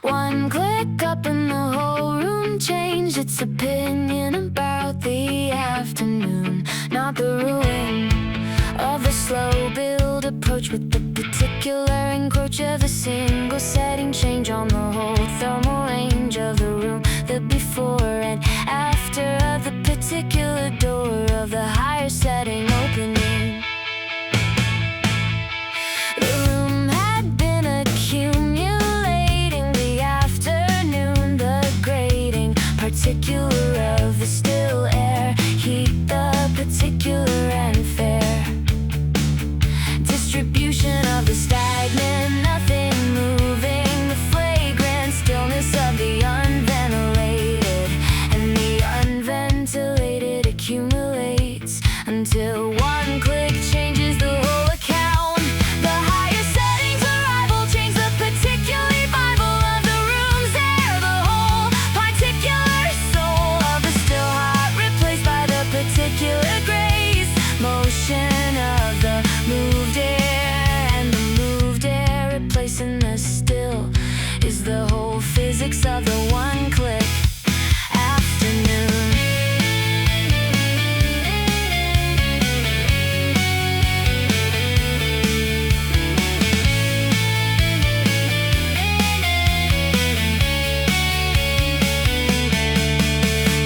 One click up and the whole room changed its opinion about the afternoon. Not the ruin of the slow build approach, with the particular encroach of a single setting change on the whole thermal range of the room. The before and after of the particular door of the higher setting opening. The room had been accumulating the afternoon, the grating particular of the still air, heat the particular and fair distribution of the stagnant nothing moving, the flagrant stillness of the unventilated, and the unventilated accumulates until one click changes the whole account. The higher settings arrival change the particular Bible of the room's air, the whole particular soul of the still heart replaced by the particular grace motion of the moved air, and the moved air replacing the still is the whole physics of the one click afternoon.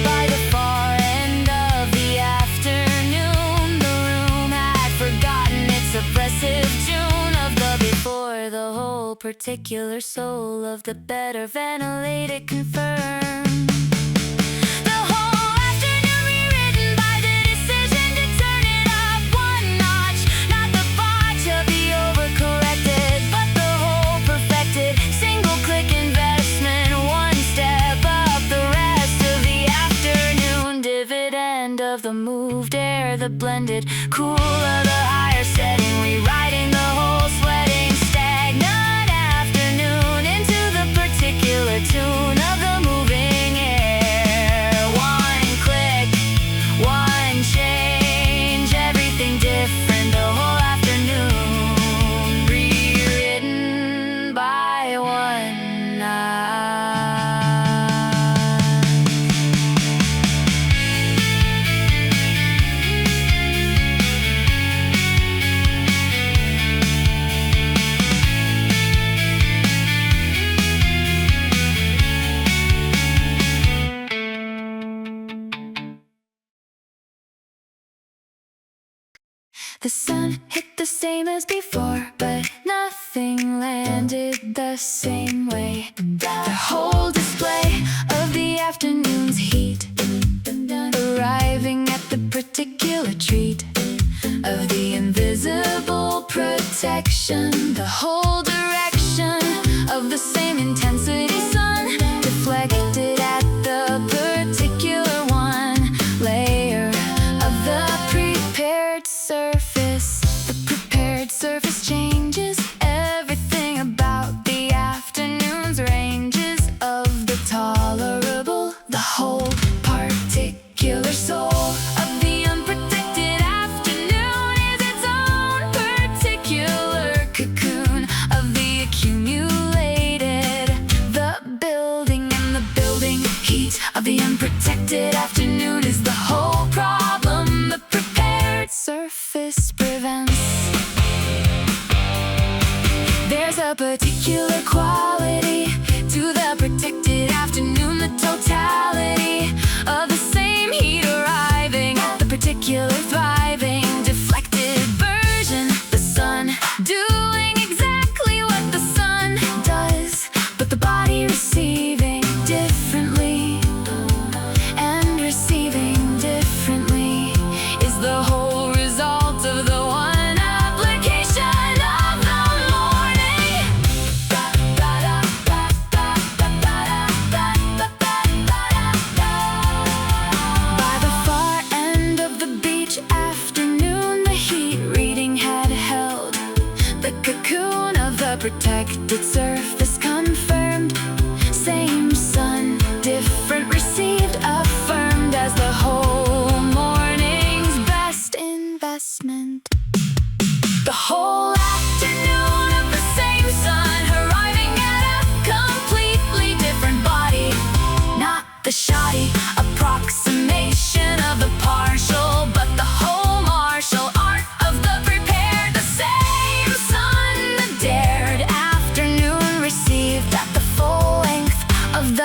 By the far end of the afternoon, the room had forgotten its oppressive tune of the before, the whole particular soul of the better ventilated confirmed. The whole afternoon rewritten by the decision to turn it up one notch, not the botch of the overcorrected, but the whole perfected single click investment, one step up the rest of the afternoon dividend of the moved air, the blended cool of the higher setting, rewriting the whole sweating stagnant afternoon into the particular tune of the moving air. One click, one change, everything different, the whole afternoon rewritten by one night. The sun hit the same as before, but nothing landed the same way. The whole display of the afternoon's heat, arriving at the particular treat of the invisible protection, the whole direction of the same intensity sun, deflected at the particular one layer of the prepared surface. The prepared surface changes everything about the afternoon's ranges of the tolerable, the whole particular soul of the unprotected afternoon is its own particular cocoon of the accumulated, the building and the building heat of the unprotected afternoon is the whole problem the prepared surface prevents. There's a particular quality to the protected afternoon, the totality of the same heat arriving at the particular thriving deflected version, the sun doing exactly what the sun does, but the body receiving differently and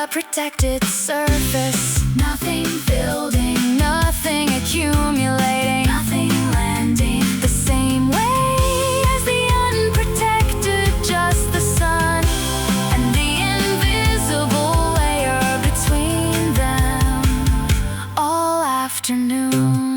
a protected surface. Nothing building, nothing accumulating, nothing landing the same way as the unprotected, just the sun and the invisible layer between them. All afternoon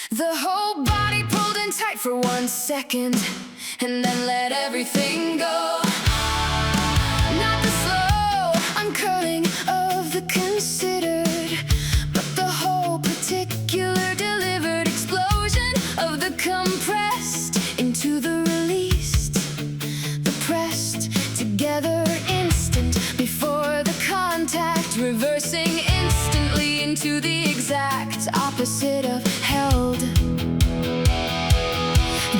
the whole body pulled in tight for 1 second, and then let everything go. Not the slow uncurling of the considered, but the whole particular delivered explosion of the compressed into the released, the pressed together instant before the contact, reversing instantly into the exact opposite of held.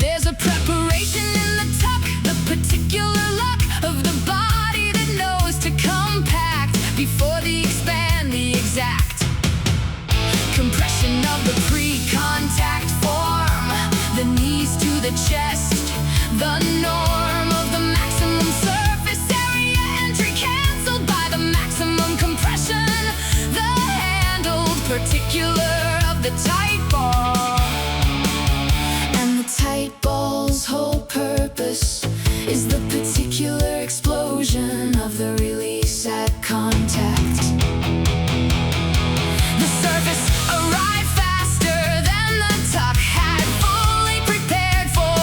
There's a preparation in the tuck, the particular luck of the body that knows to compact before the expand, the exact compression of the pre-contact form, the knees to the chest, the norm of the maximum surface area entry cancelled by the maximum compression, the handled particular of the tight ball. And the tight ball's whole purpose is the particular explosion of the release at contact. The surface arrived faster than the tuck had fully prepared for,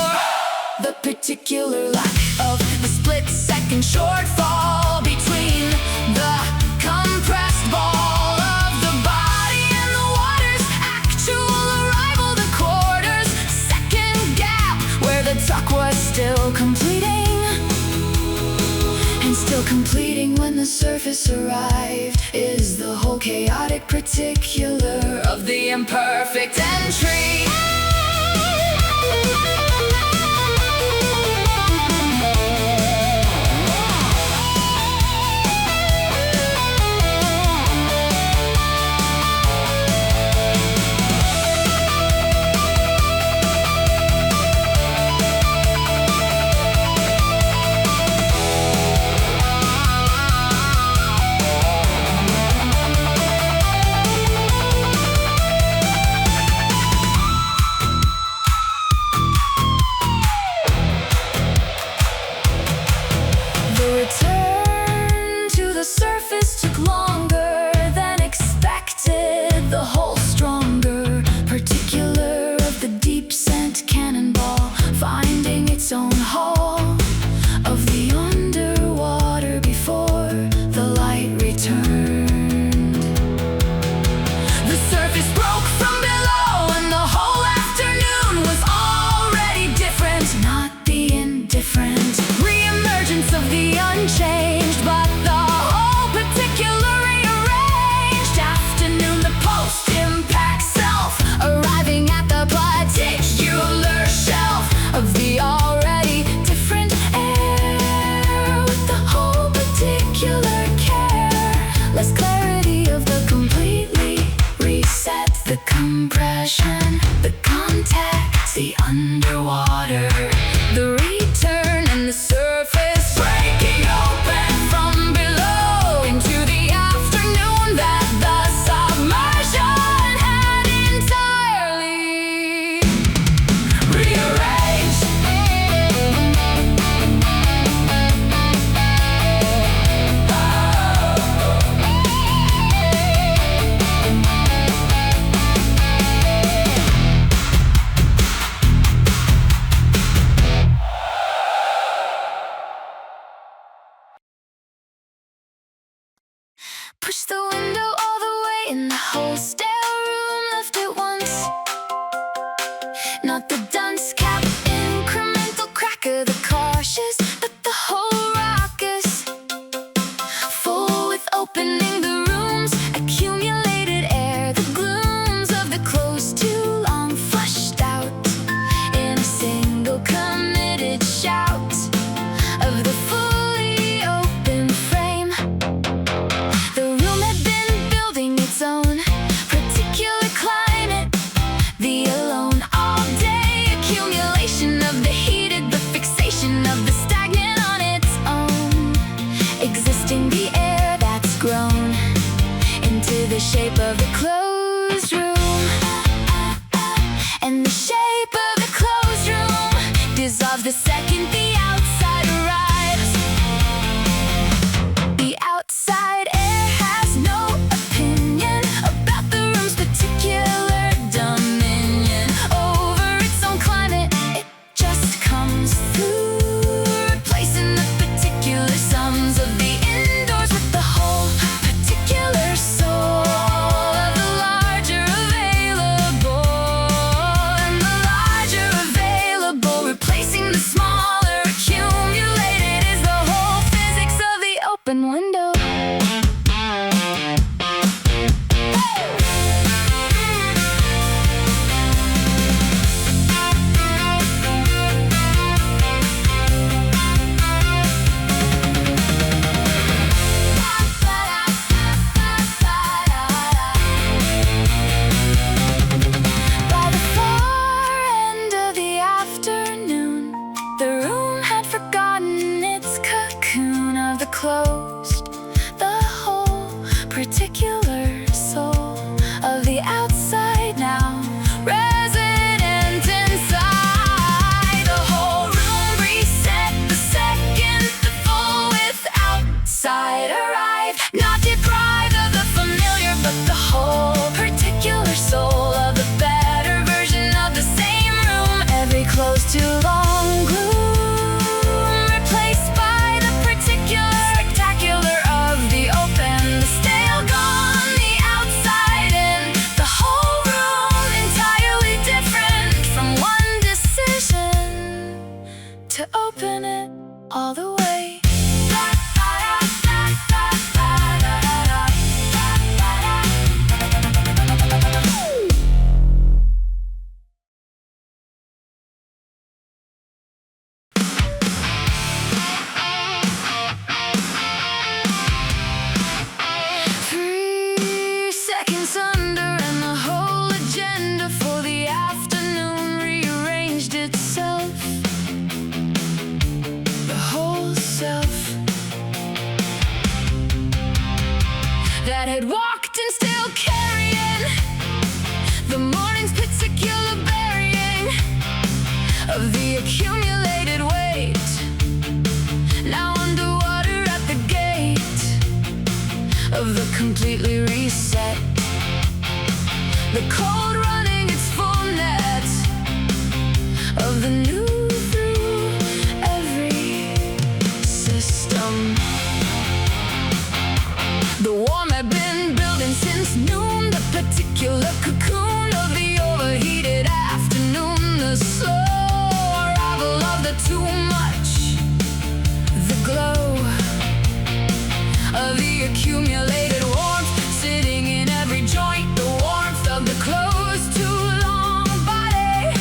the particular lack of the split-second shortfall between the compressed ball of the body and the water's actual arrival, the quarter's second gap where the tuck was still completing, and still completing when the surface arrived, is the whole chaotic particular of the imperfect entry. Return to the surface took longer than expected, the whole stronger particular of the deep scent cannonball finding its own hull of the underwater before the light returned. The surface broke from below and the whole afternoon was already different, not the indifferent re-emergence of the unchanged, but the whole particular rearranged afternoon, the post-impact self arriving at the particular shelf of the already different air, with the whole particular care, less clarity of the completely reset, the compression, the contact, the underwater, the return, and the surface breaking open from below into the afternoon that the submersion had entirely rearranged. Push the window all the way in the whole stair room, left it once. Not the dunce cap, incremental crack of the cautious, but the whole raucous, full with opening the rooms, accumulated air, the glooms of the closed too long flushed out in a single committed shout. of the second the outside arrives. The outside air has no opinion about the room's particular dominion over its own climate. It just comes through, replacing the particular sums of the indoors with the whole particular soul of the larger available, and the larger available replacing the smaller accumulated is the whole physics of the open window. By the far end of the afternoon, the room had forgotten its cocoon of the closed, the whole particular soul of the outside now resident inside. The whole room reset the second the full with outside arrived, not deprived of the familiar but the whole particular soul of the better version of the same room. Every close too long gloom replaced by the particular spectacular of the open, the stale gone, the outside in, the whole room entirely different from one decision to open it all the way. Three seconds under and the whole agenda for the afternoon rearranged itself. The whole self that had walked and still carrying the morning's particular burying of the accumulated weight, now underwater at the gate of the completely reset, the cold running its full net of the new through every system. The warm had been building since noon, the particular cocoon of the overheated afternoon, the slow arrival of the too much, the glow of the accumulated warmth sitting in every joint, the warmth of the closed too long body,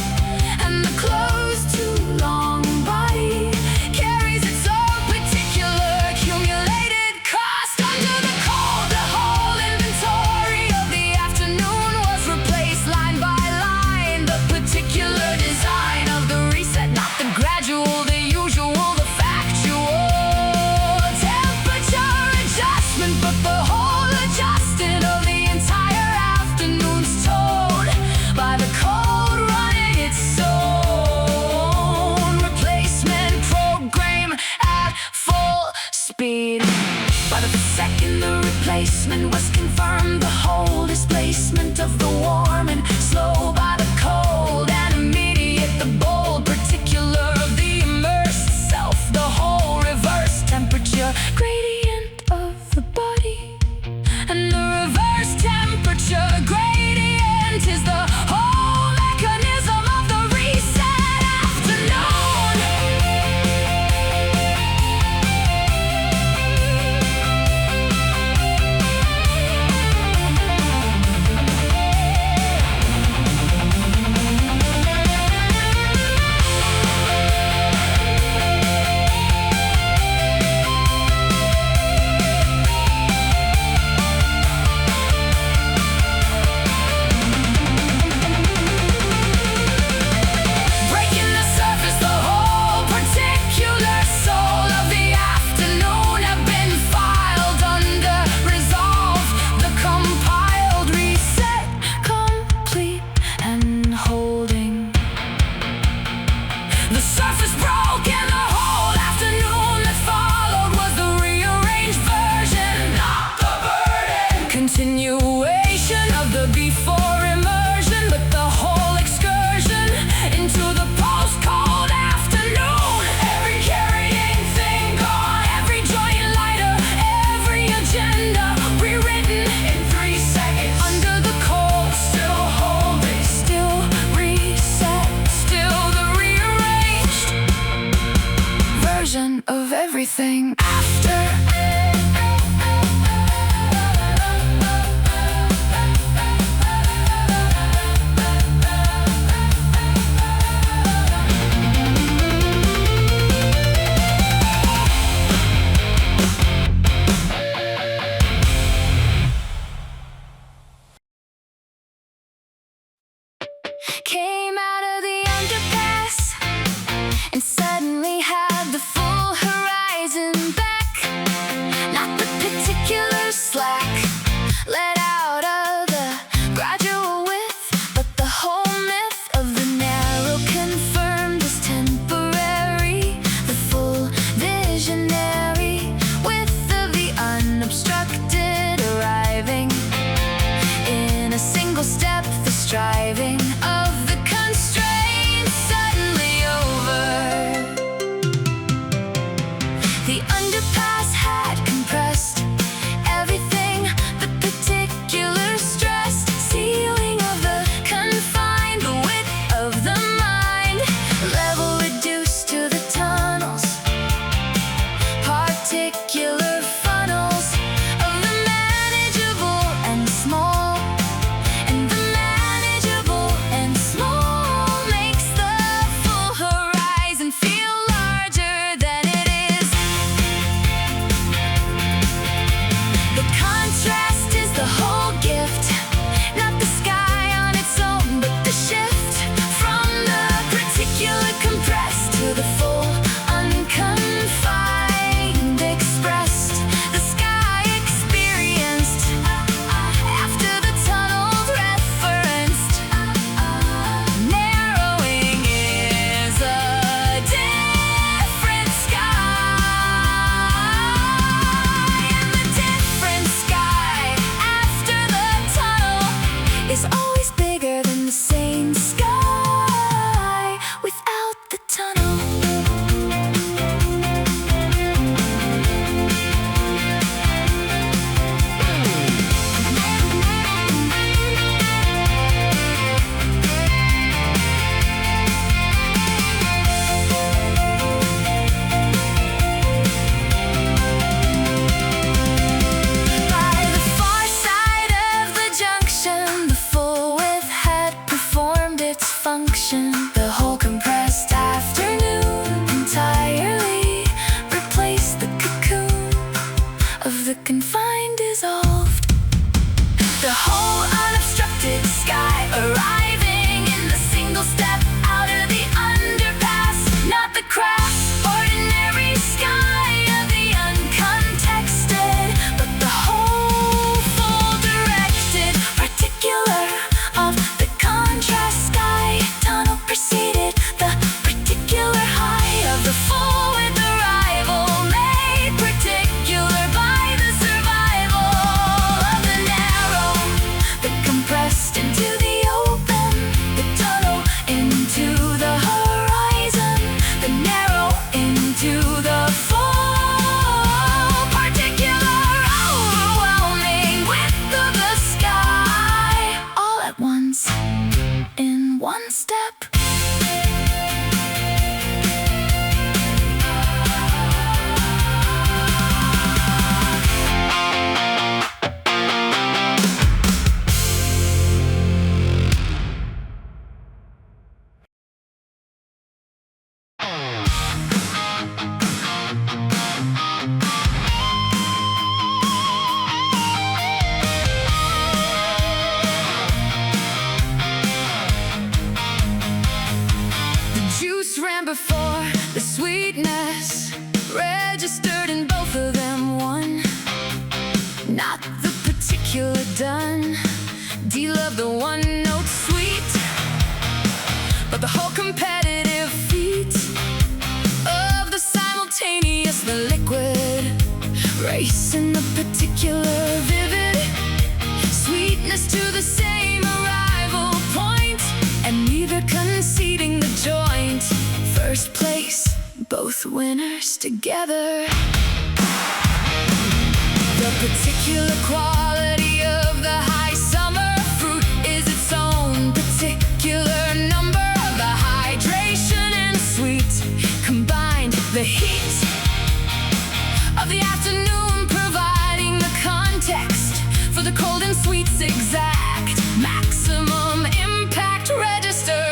and the closed too long body carries its own particular accumulated cost. Under the cold, the whole inventory of the afternoon was replaced line by line, the particular design of the reset, not the gradual, the usual, the factual temperature adjustment, but the whole version of everything after. Came out of the underpass and suddenly had the full horizon back. Not the particular slack let out of the gradual width, but the whole myth of the narrow confirmed as temporary. The full visionary width of the unobstructed arriving in a single step, the striving of the constraint suddenly over. The underpass had compressed everything, the particular stressed ceiling of the confined, the width of the mind, level reduced to the tunnels, particular funnels of the manageable and small. And the manageable and small makes the full horizon feel larger than it is. The contrast is the whole gift, not the sky on its own, but the shift from the particular compressed to the full unconfined expressed. The sky experienced after the tunnel's referenced. Narrowing is a different sky, and the different sky after the tunnel is always bigger than the same sky without the tunnel. By the far side of the junction, the full width had performed its function. The whole compressed afternoon entirely replaced the cocoon of the confined dissolved. The whole unobstructed sky arriving in the single step out of the underpass, not the crass, ordinary sky of the uncontexted, but the whole full directed particular of the contrast sky. Tunnel preceded the particular high of the full with arrival, made particular by the survival of the narrow, the compressed into the open, the tunnel into the horizon, the narrow into the full, particular overwhelming width of the sky, all at once in one step. The juice ran before the sweetness, registered in both of them one. Not the particular done, D-love the one note sweet, but the whole competitive feat of the simultaneous, the liquid race in the particular vivid sweetness to the same arrival point, and neither conceding the joint. First place, both winners together. The particular quality of the high summer fruit is its own particular number of the hydration and sweet combined. The heat beats exact maximum impact register.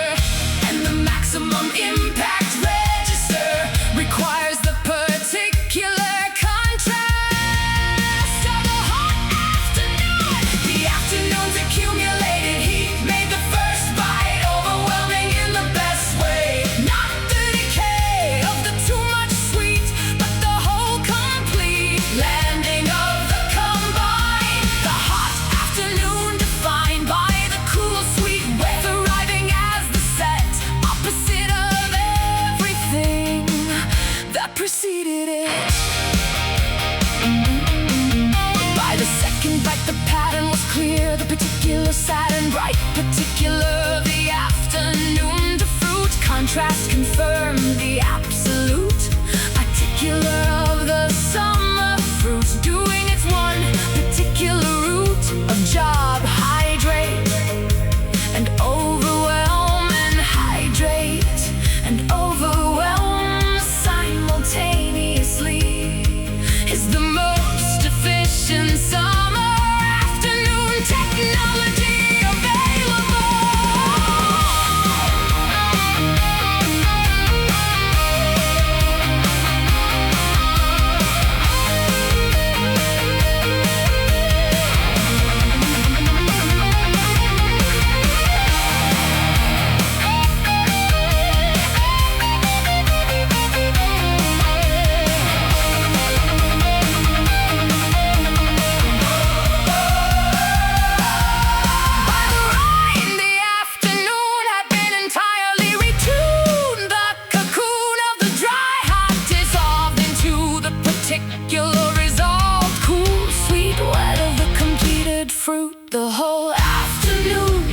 And the maximum impact register requires the particular contrast of a hot afternoon. The afternoon's accumulated heat made the first bite overwhelming in the best way. Not the decay of the too much sweet, but the whole complete landing of the combine. The hot afternoon defined by the cool sweet wave arriving as the set opposite of everything that preceded it. By the second bite the pattern was clear, the particular sad and bright particular of the afternoon to fruit contrast confirmed the absolute particular of the summer fruit doing its one particular root of job hydrate and overwhelm and hydrate and overwhelm simultaneously is the most efficient summer afternoon technology available. By the right, the afternoon had been entirely retuned. The cocoon of the dry hop dissolved into the particular resolved cool sweet wet of the completed fruit. The whole afternoon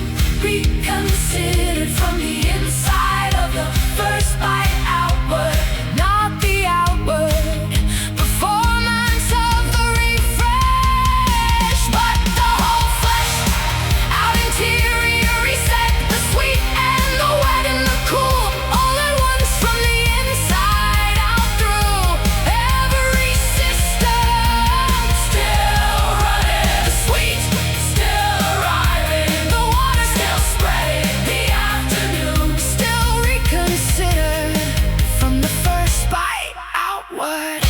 reconsidered from the inside of the first bite outward, not the outward performance of the refresh, but the whole flesh out interior reset, the sweet and the wet and the cool all at once from the inside out through every system. Still running, the sweet still arriving, the water still spreading, the afternoon still reconsidered from the first bite outward.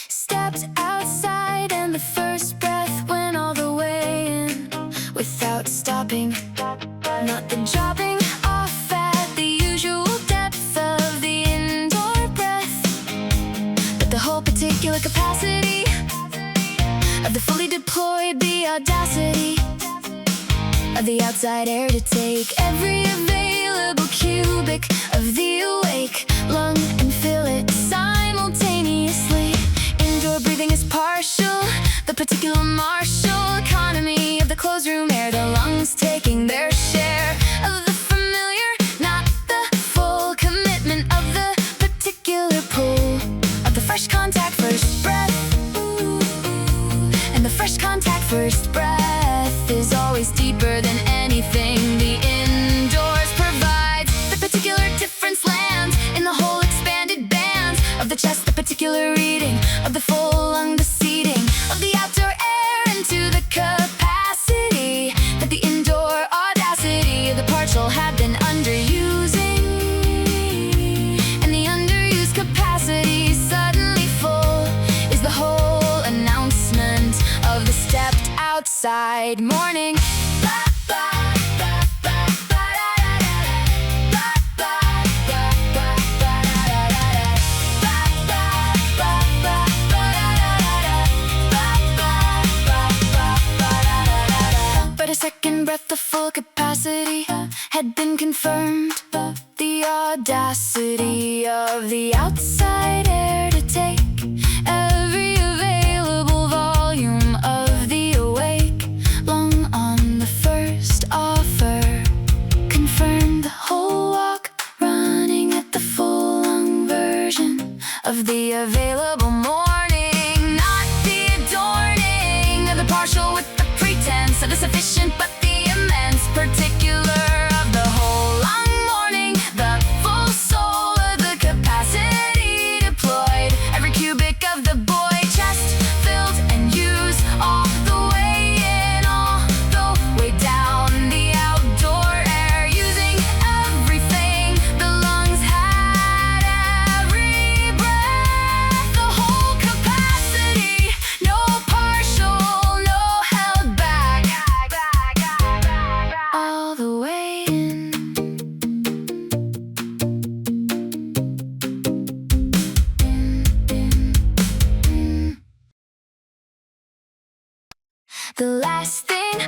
Stepped outside and the first breath went all the way in without stopping. Not the dropping off at the usual depth of the indoor breath, but the whole particular capacity of the fully deployed, the audacity of the outside air to take every available cubic of the awake lung and fill it simultaneously. Indoor breathing is partial, the particular martial economy of the closed room air, the lungs taking their share of the familiar, not the full commitment of the particular pull of the fresh contact first breath. And the fresh contact first breath is always deeper than anything the indoors provides. The particular difference lands in the whole expanded bands of the chest, the particular reading of the full lung, the seating of the outdoor air into the capacity that the indoor audacity of the partial had been underusing, and the underused capacity suddenly full is the whole announcement of the stepped outside morning. But a second breath of full capacity had been confirmed. The audacity of the outside air to take every available volume of the awake lung on the first offer confirmed the whole walk running at the full lung verge.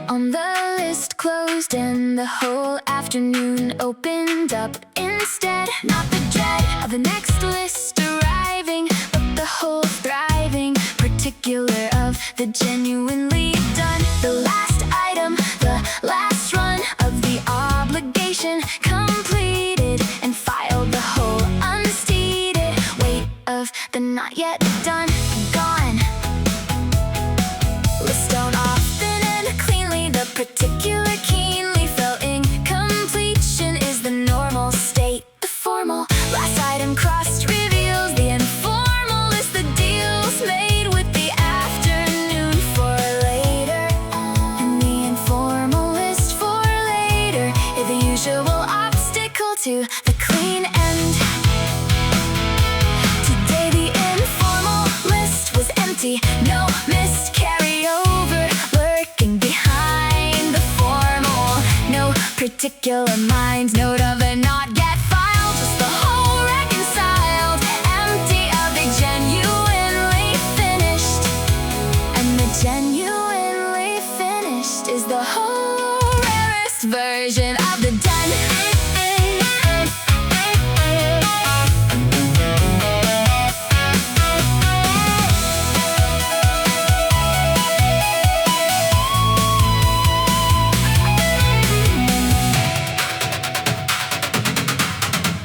on the list closed and the whole afternoon opened up instead. Not the dread of the next list arriving, but the whole thriving particular of the genuinely done. The last item, the last run of the obligation completed and filed. The whole unstated weight of the not yet done gone. List don't often end cleanly. The particular keenly felt incompletion is the normal state. The formal last item crossed reveals the informal list. The deals made with the afternoon for later, and the informal list for later is the usual obstacle to the clean end. Today the informal list was empty. No missed carryover lurking behind the formal. No particular mind note of a not yet filed. Just the whole reconciled, empty of the genuinely finished. And the genuinely finished is the whole rarest version of the done.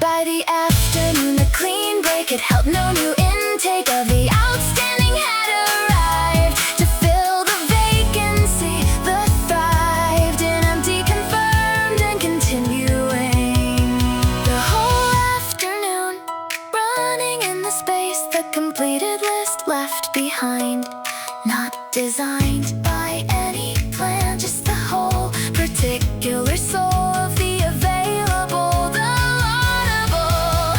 By the afternoon, the clean break had held no new intake of the outstanding had arrived to fill the vacancy. The thrived in empty, confirmed and continuing. The whole afternoon, running in the space the completed list left behind. Not designed by any plan, just the whole particular soul of the available, the laudable,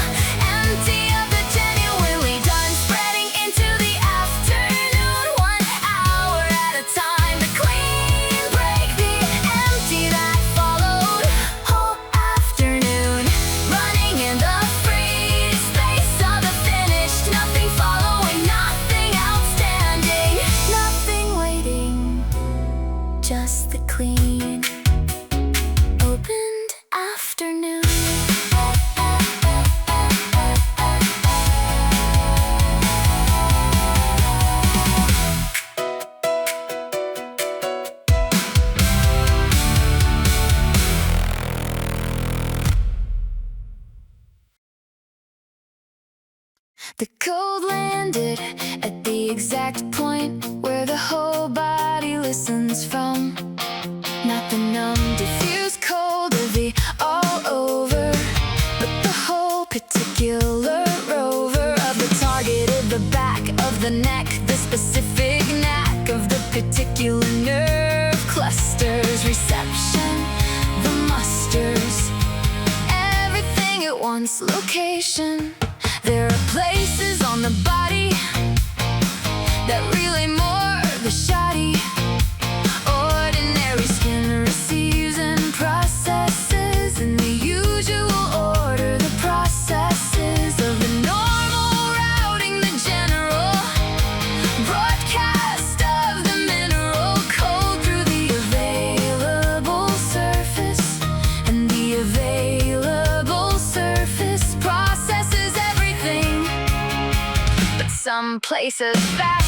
empty of the genuinely done, spreading into the afternoon, 1 hour at a time. The clean break, the empty that followed, whole afternoon, running in the free space of the finished. Nothing following, nothing outstanding, nothing waiting, just the clean opened afternoon. The cold landed at the exact point where the whole body listens from. Not the numb, diffused cold of the all over, but the whole particular rover of the targeted, the back of the neck, the specific knack of the particular nerve clusters, reception, the musters, everything at once, location. There are places on the body that relay more the shoddy. Ordinary skin receives and processes in the usual order. The processes of the normal routing, the general broadcast of the mineral code through the available surface, and the available surface processes everything, but some places faster.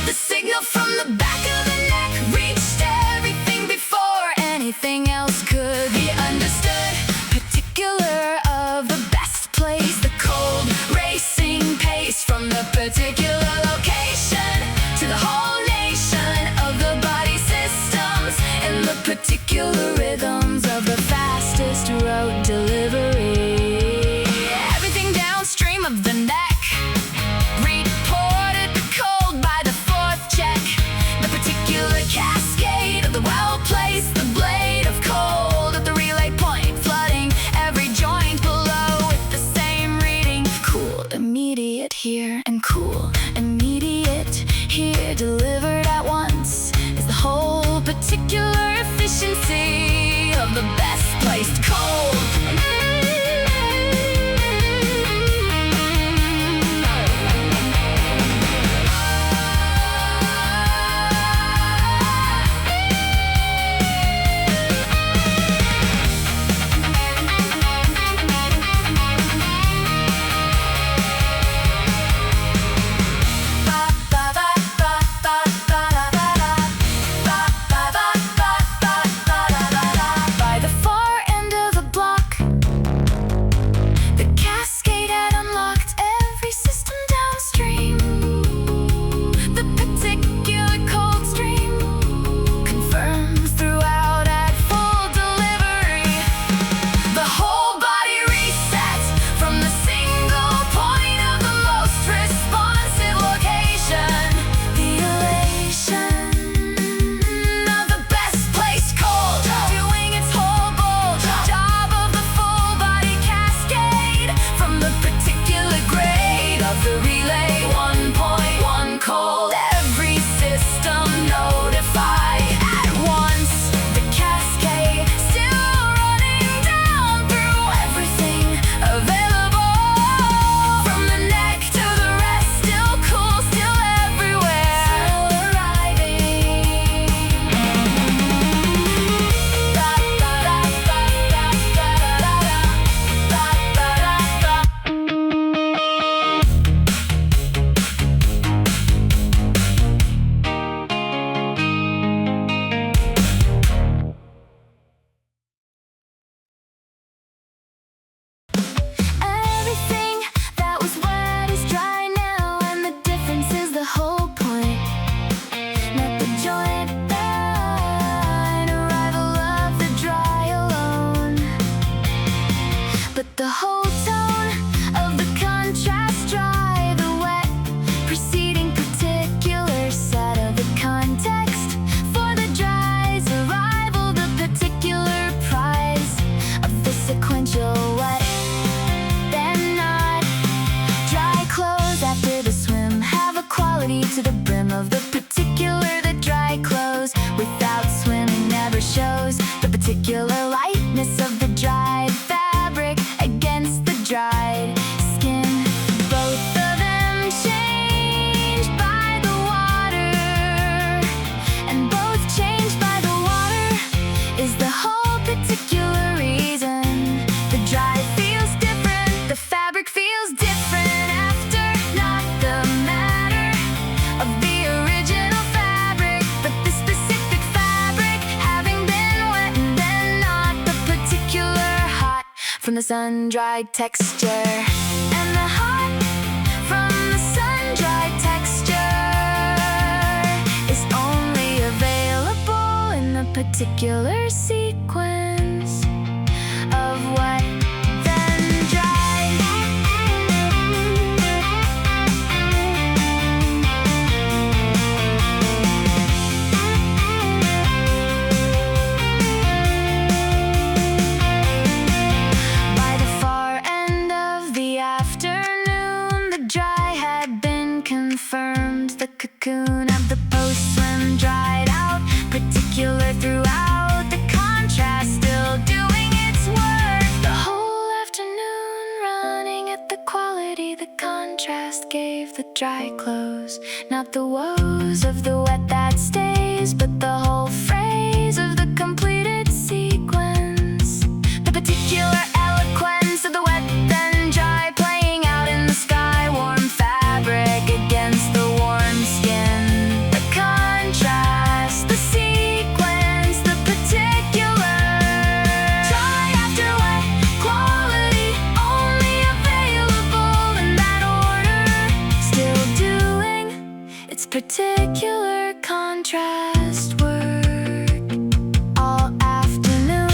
The signal from the back of the neck reached everything before anything else could be understood. Particular of the best place, the cold racing pace from the particular location to the whole nation of the body systems and the particular rhythms of the fastest road delivery. Everything downstream of the neck reported cold by the fourth check. The particular cascade of the well placed, the blade of cold at the relay point, flooding every joint below with the same reading. Cool, immediate here, and cool, immediate here, delivered at once is the whole particular efficiency of the best shows the particular lightness of the dried fabric against the dried skin. Both of them changed by the water, and both changed by the water is the whole particular reason. The dry feels different, the fabric feels different after. Not the matter of the original fabric, but the specific fabric having been wet and then not the particular hot from the sun-dried texture. And the hot from the sun-dried texture is only available in a particular sequence of wet then dry. By the far end of the afternoon, the dry had been confirmed. The cocoon of the post-swim dried out, particular throughout, the contrast still doing its work. The whole afternoon running at the quality the contrast gave the dry clothes. Not the woes of the wet that stays, but the whole phrase of the completed sequence. The particular eloquence of the wet then dry playing out in the sky. Warm fabric against the warm skin. The contrast, the sequence, the particular. Dry after wet, quality only available in that order. Still doing its particular contrast work all afternoon.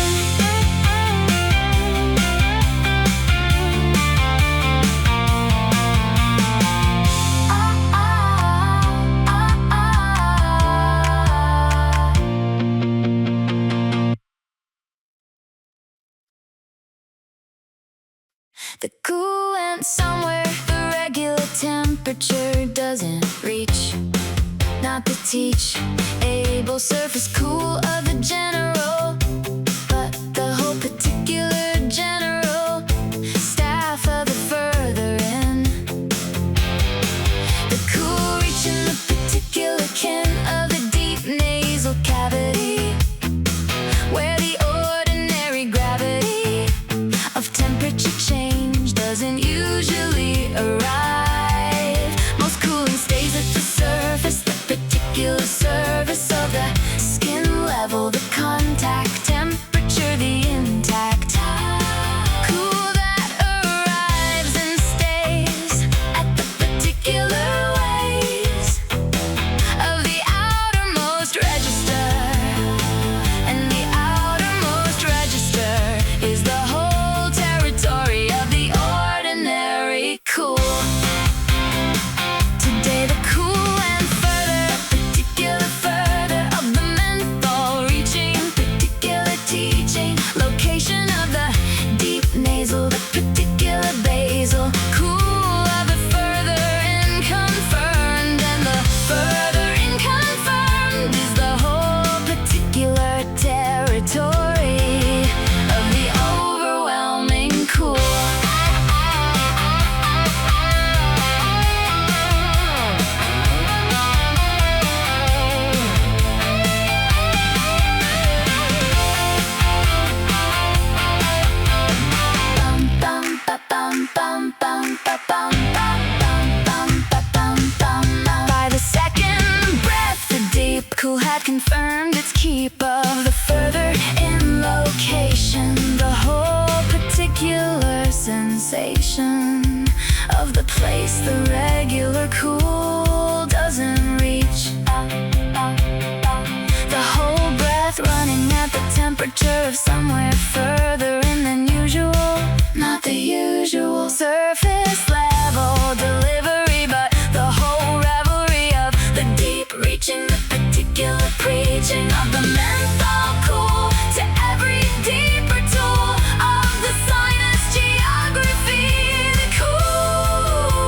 The coolant somewhere the regular temperature doesn't reach. Not the teach able surface cool of the general, but the whole particular general staff of the further in. The cool reach in the particular kin of the deep nasal cavity, where the ordinary gravity of temperature change doesn't usually arrive. Most cooling stays at the surface, the particular surface of the skin level, the contact temperature, the intact cool that arrives and stays at the particular ways of the outermost register. And the outermost register is the whole territory of the ordinary cool. Today the cool and further, particular further of the menthol reaching, particular teaching, location of the deep nasal, the particular basal, cool of the further inconfirmed, and the further inconfirmed is the whole particular territory of the overwhelming cool. Bum bum ba bum bum bum ba bum bum bum bum ba bum bum. By the second breath, the deep cool had confirmed its keep of the further in location, the whole particular sensation of the place the regular cool doesn't reach. The whole breath running at the temperature of somewhere further in than usual. Not the usual surface level delivery, but the whole revelry of the deep reaching, the particular preaching of the menthol cool to every deeper tool of the sinus geography. The cool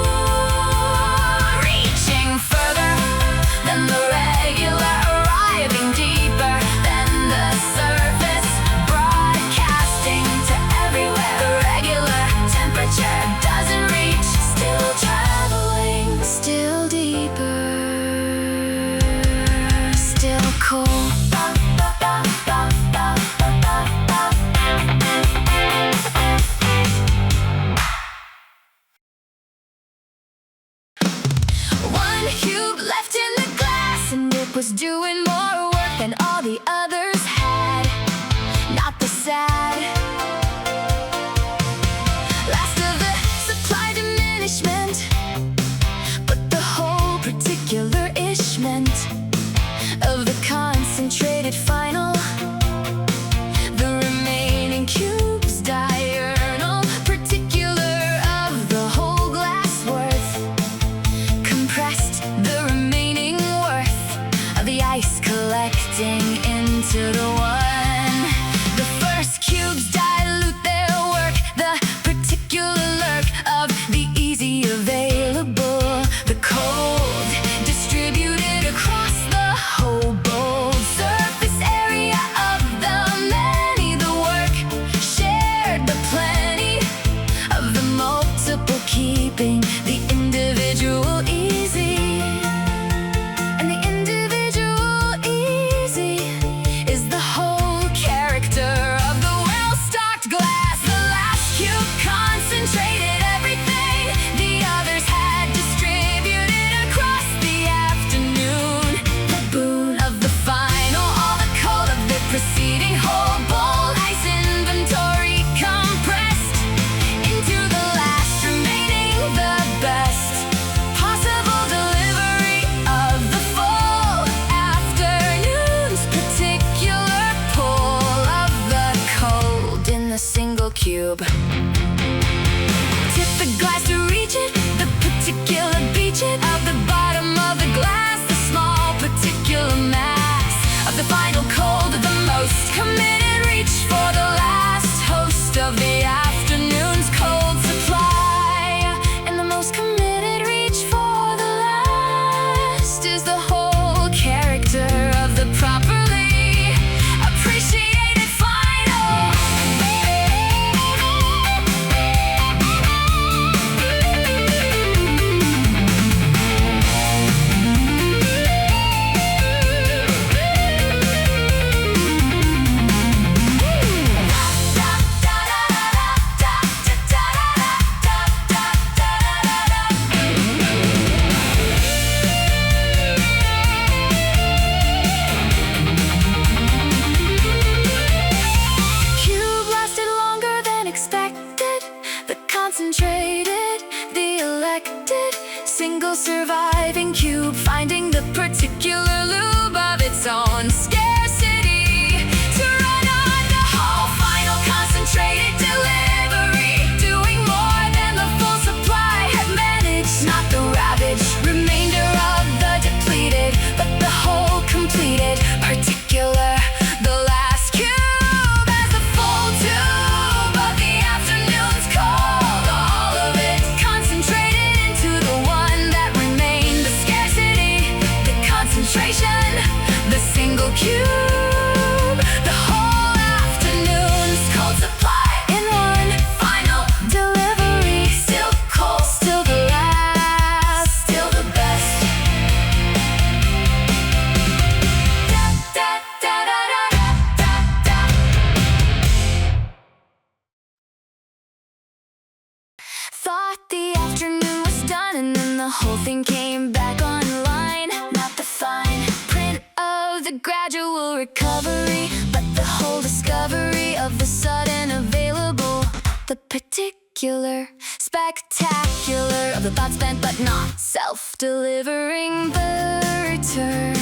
the whole thing came back online. Not the fine print of the gradual recovery, but the whole discovery of the sudden available. The particular, spectacular of the thoughts spent but not self-delivering. The return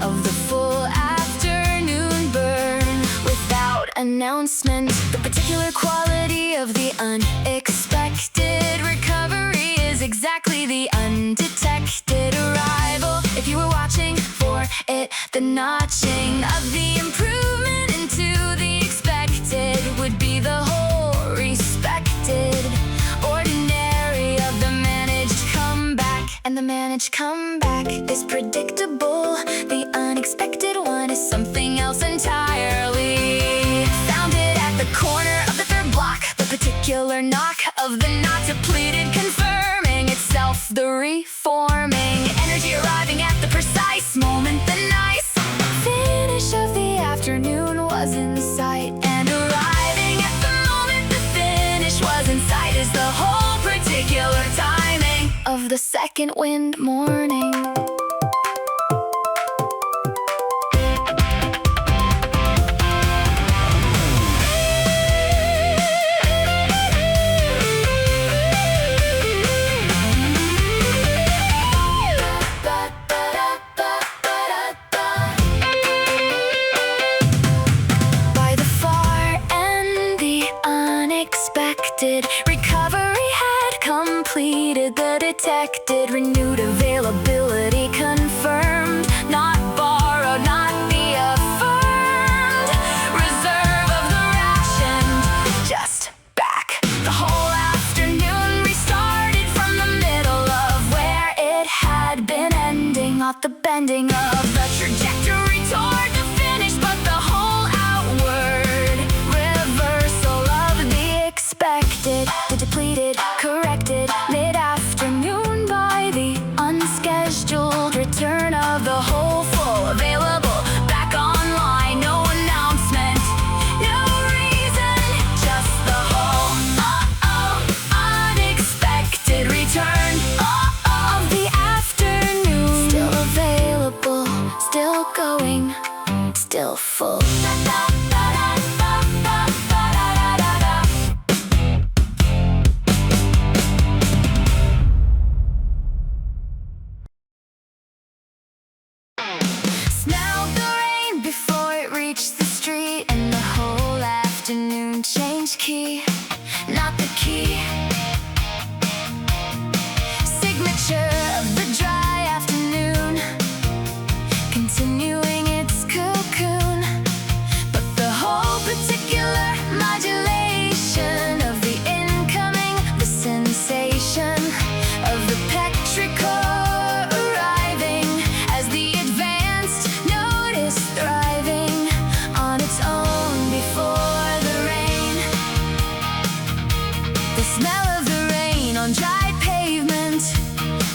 of the full afternoon burn without announcement. The particular quality of the unexpected recovery is exactly the undetected arrival. If you were watching for it, the notching of the improvement into the expected would be the whole respected ordinary of the managed comeback. And the managed comeback is predictable. The unexpected one is something else entirely. Found it at the corner of the third block. The particular knock of the not depleted, confirming itself. The reforming energy arriving at the precise moment. The nice finish of the afternoon was in sight, and arriving at the moment the finish was in sight is the whole particular timing of the second wind morning. Recovery had completed. The detected renewed availability confirmed. Not borrowed, not the affirmed reserve of the rationed, just back. The whole afternoon restarted from the middle of where it had been ending. Not the bending of the trajectory toward the finish, but the whole outward reversal of the expected. The depleted, corrected mid-afternoon by the unscheduled return of the whole full available back online. No announcement, no reason, just the whole unexpected return of the afternoon. Still available, still going, still full. Smelled the rain before it reached the street, and the whole afternoon changed key, not the key. Signature of the dry afternoon, continuing its cocoon, but the whole particular modulation of the incoming, the sensation of the petrichor arriving as the advanced notice thriving on its own before the rain. The smell of the rain on dry pavement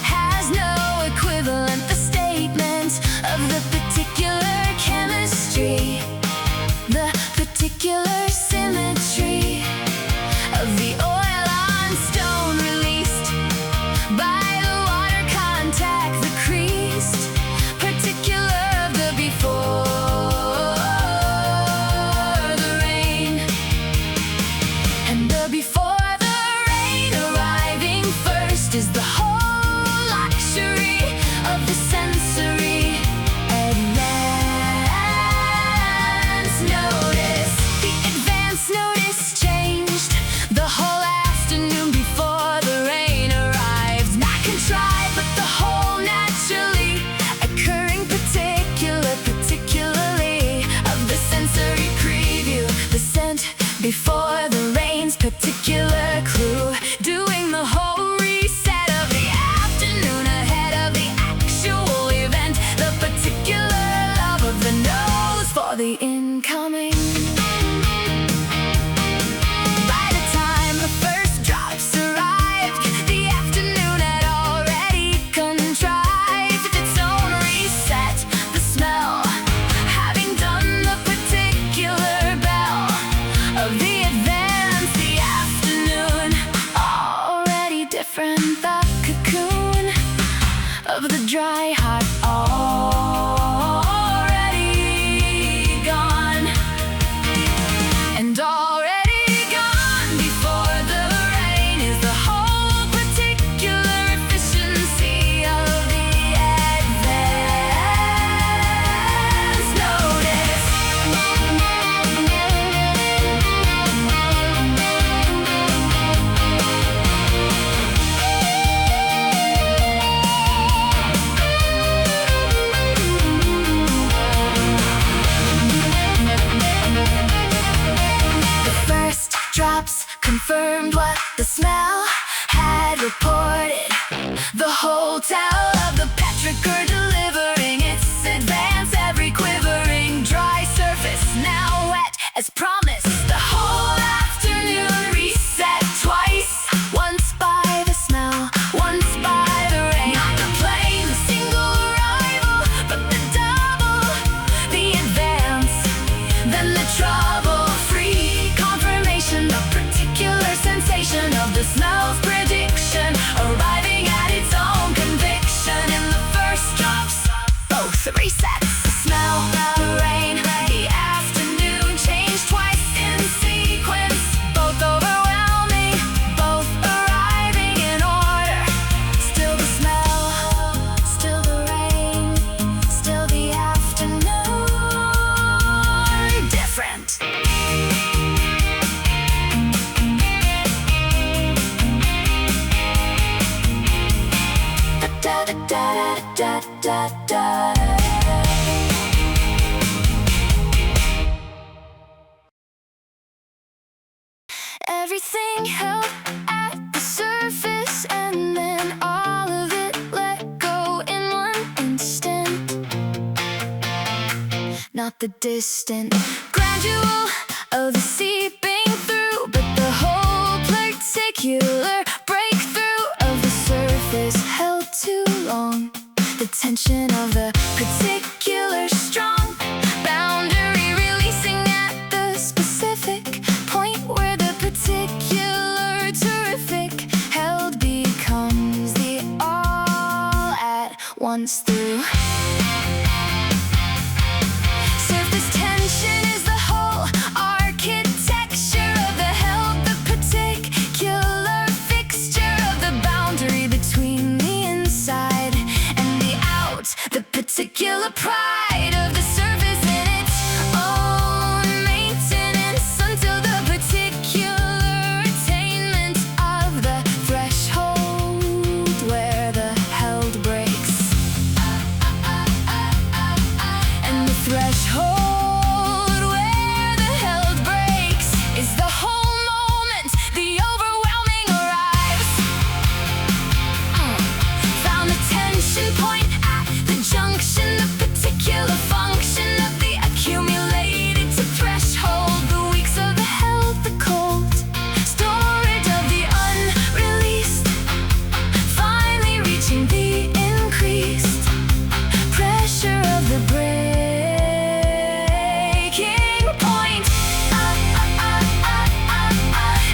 has no equivalent. The statement of the particular chemistry, the particular symmetry of the oil on stone released by the water contact, the creased particular of the before the rain, and the before the rain arriving first is the whole luxury of the sensory advance notice. The advance notice changed the whole afternoon before the rain arrived. Not contrived, but the whole naturally occurring particularly of the sensory preview. The scent before the rain's particular clue, doing the whole reset of the afternoon ahead of the actual event. The particular love of the nose for the incoming. By the time the first drops arrived, the afternoon had already contrived its own reset. The smell having done the particular bell of the advance. The afternoon confirmed what the smell had reported. The hotel of the petrichor delivering its advance, every quivering dry surface now wet as promised. The whole afternoon reset twice, once by the smell, once by the rain. Not the plane, the single arrival, but the double, the advance, then the trouble. Free confirmation, the particular sensation of the smell's prediction, arriving at its own conviction in the first drops, both resets. The smell, the rain, the afternoon changed twice in sequence, both overwhelming, both arriving in order. Still the smell, still the rain, still the afternoon, different. Da da da da da da. Everything held at the surface, and then all of it let go in one instant. Not the distant gradual of the seeping through, but the whole particular breakthrough of the surface held too long. The tension of the particular strong boundary releasing at the specific point where the particular terrific held becomes the all at once through. Surface tension is the whole architecture of the held, the particular fixture of the boundary between the inside and the out, the particular pride of the surface in its own maintenance until the particular attainment of the threshold where the held breaks. And the threshold where the held breaks is the whole moment the overwhelming arrives. Found the tension point at the junction, the particular function of the accumulated to threshold, the weeks of the held, the cold storage of the unreleased, finally reaching the increased pressure of the breaking point.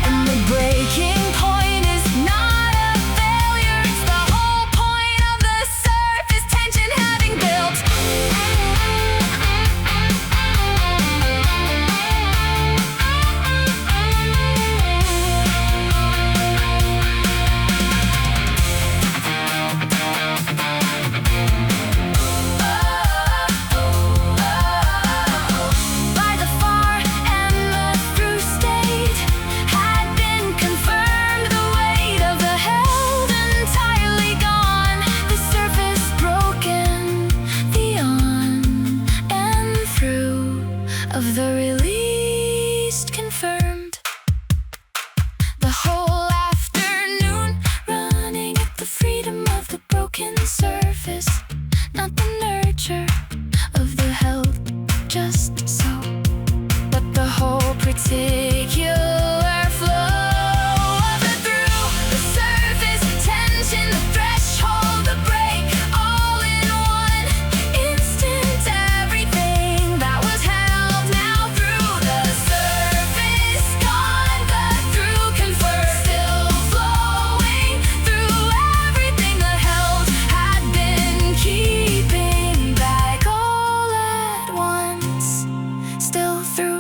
And the breaking point is not a failure, it's the whole point of the surface tension having built. By the far and the through state had been confirmed, the weight of the held entirely gone, the surface broken, the on and through of the released confirmed. The whole afternoon running at the freedom of the broken surface, not the nurture of the held, just so, but the whole particular flow of the through, the surface tension, the threshold, the break, all in one instant. Everything that was held now through the surface gone, the through confirmed, still flowing through everything the held had been keeping back all at once, still through.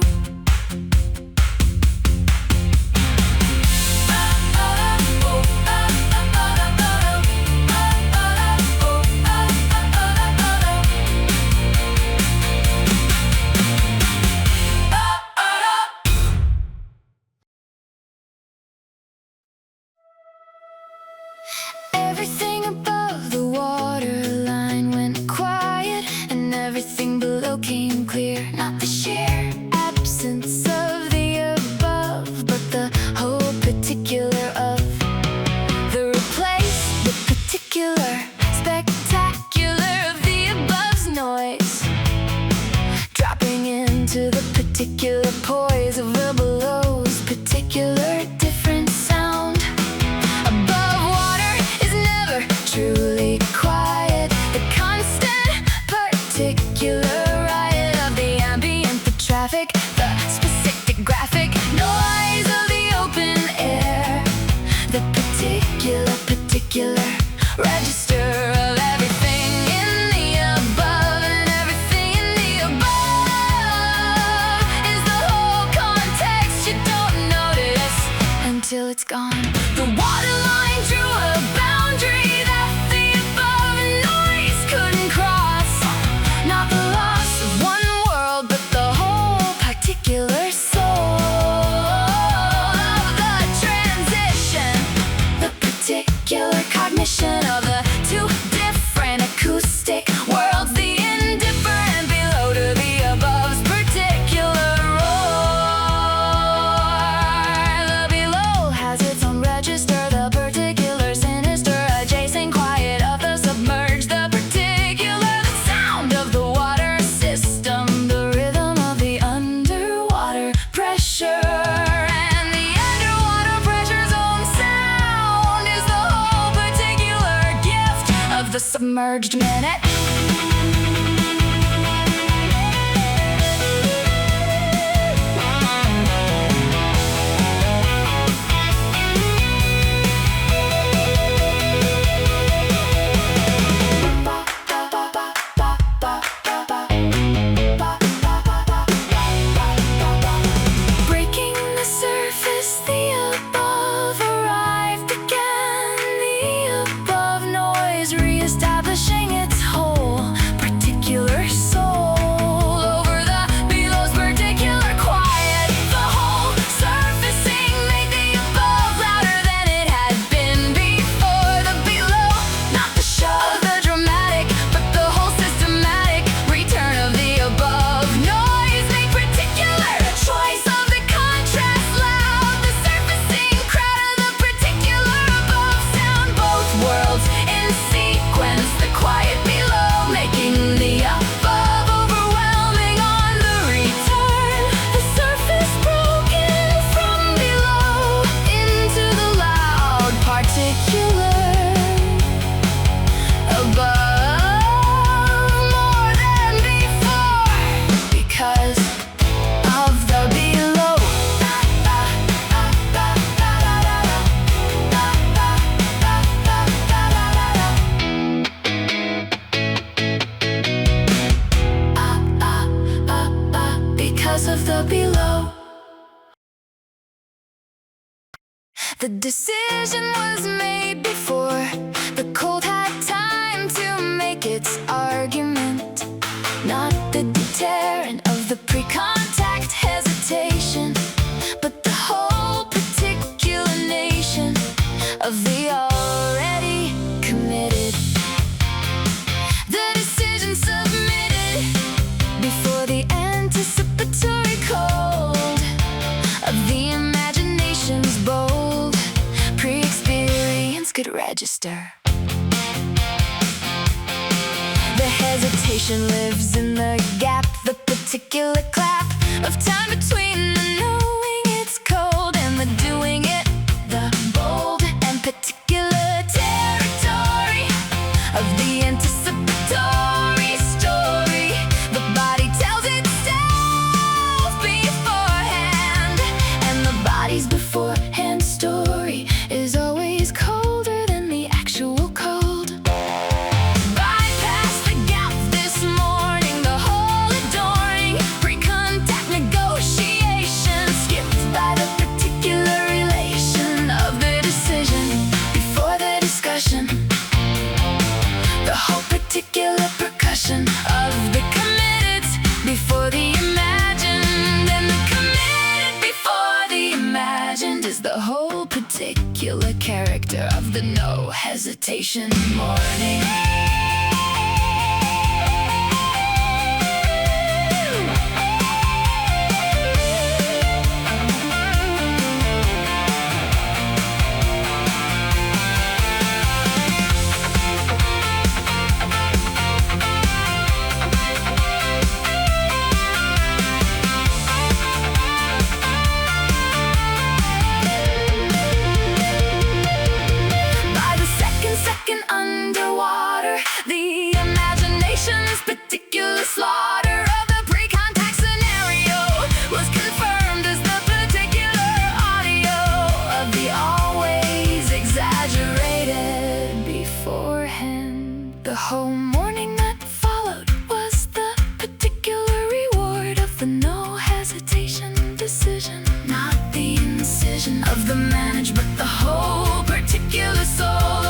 poise of the below's particular different sound. Above water is never truly quiet. The constant particular riot of the ambient, the traffic, the specific graphic noise of the open air. The particular register of everything in the above, and everything in the above is the whole context you don't notice until it's gone. The waterline drew a boundary that the above noise couldn't cross. Not the loss of one world, but the whole particular soul of the transition. The particular cognition of the two different acoustic worlds, the indifferent below to the above's particular roar. The below has its own register, the particular sinister adjacent quiet of the submerged, the particular sound of the water system, the rhythm of the underwater pressure. And the underwater pressure's own sound is the whole particular gift of the submerged minute. Breaking the surface, the above arrived again. The above noise reestablishing its whole particular soul over the below's particular quiet. The whole surfacing made the above louder than it had been before. The below, not the show, the dramatic, but the whole systematic return of the above noise made particular choice of the contrast loud. The surfacing crowd of the particular above sound, both worlds in sequence. The quiet below making the above overwhelming on the return. The surface broken from below into the loud particular above more than before because of the below. Because of the below. The decision was made before the cold had time to make its argument. Not the deterrent of the pre-contact hesitation, but the whole particular nation of the already committed. The decision submitted before the anticipatory cold of the imagination's bold pre-experience could register. The hesitation lives in the gap, the particular clap of time between the knowing it's cold and the doing it, the bold and particular territory of the anticipatory story. The body tells itself beforehand, and the body's beforehand story is always colder than the actual cold. Bypass the gap this morning, the whole adoring pre-contact negotiation skipped by the particular relation of the decision before the discussion. The whole particular percussion of the committed before the imagined, and the committed before the imagined is the whole particular character of the no hesitation morning. Not the incision of the manage, but the whole particular soul.